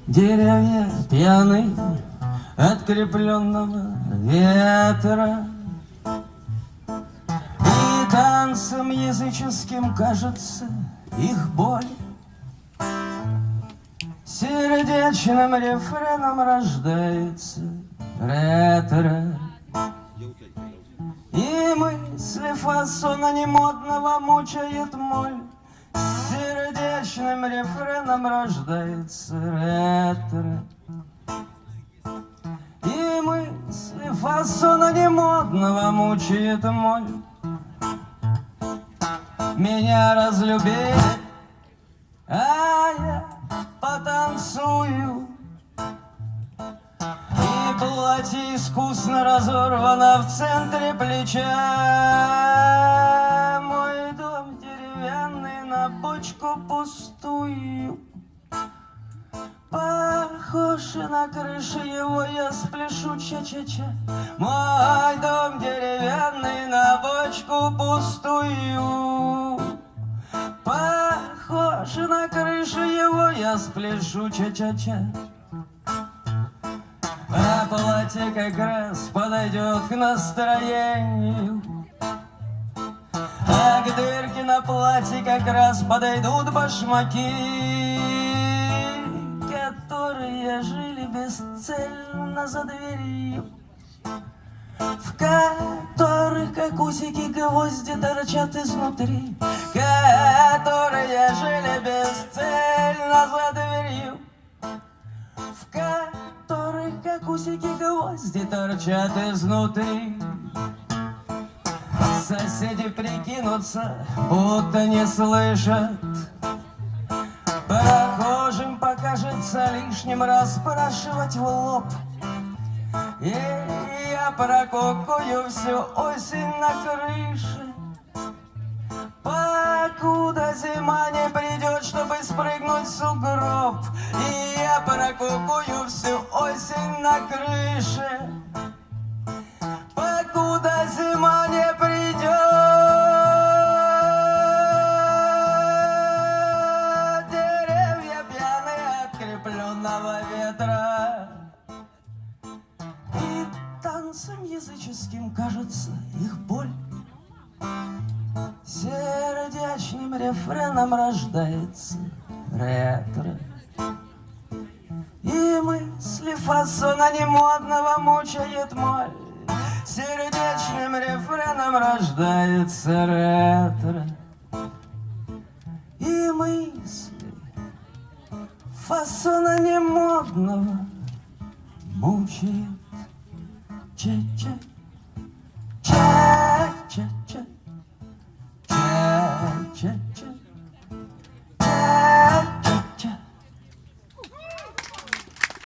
Деревья пьяны от крепленного ветра, и танцем языческим кажется их боль. Сердечным рефреном рождается ретро, и мысли фасона немодного мучает моль. Сердечным рефреном рождается ретро, и мысли фасона немодного мучает моль. Меня разлюбили, а я потанцую, и платье искусно разорвано в центре плеча. Мой дом деревянный на бочку пустую, похож на крышу его, я спляшу ча-ча-ча. Мой дом деревянный на бочку пустую, похож на крышу его, я спляшу ча-ча-ча. А платье как раз подойдет к настроению, а к дырке на платье как раз подойдут башмаки, которые жили бесцельно за дверью, в которых, как усики, гвозди торчат изнутри, которые жили бесцельно за дверью, в которых, как усики, гвозди торчат изнутри. Соседи прикинутся, будто не слышат, прохожим покажется лишним расспрашивать в лоб. И я прокукую всю осень на крыше, покуда зима не придет, чтобы спрыгнуть в сугроб. И я прокукую всю осень на крыше, покуда зима не придет. Деревья пьяные от крепленного ветра, и танцем языческим кажется их боль. Сердечным рефреном рождается ретро, и мысли фасона немодного мучает моль. Сердечным рефреном рождается ретро, и мысли фасона немодного мучает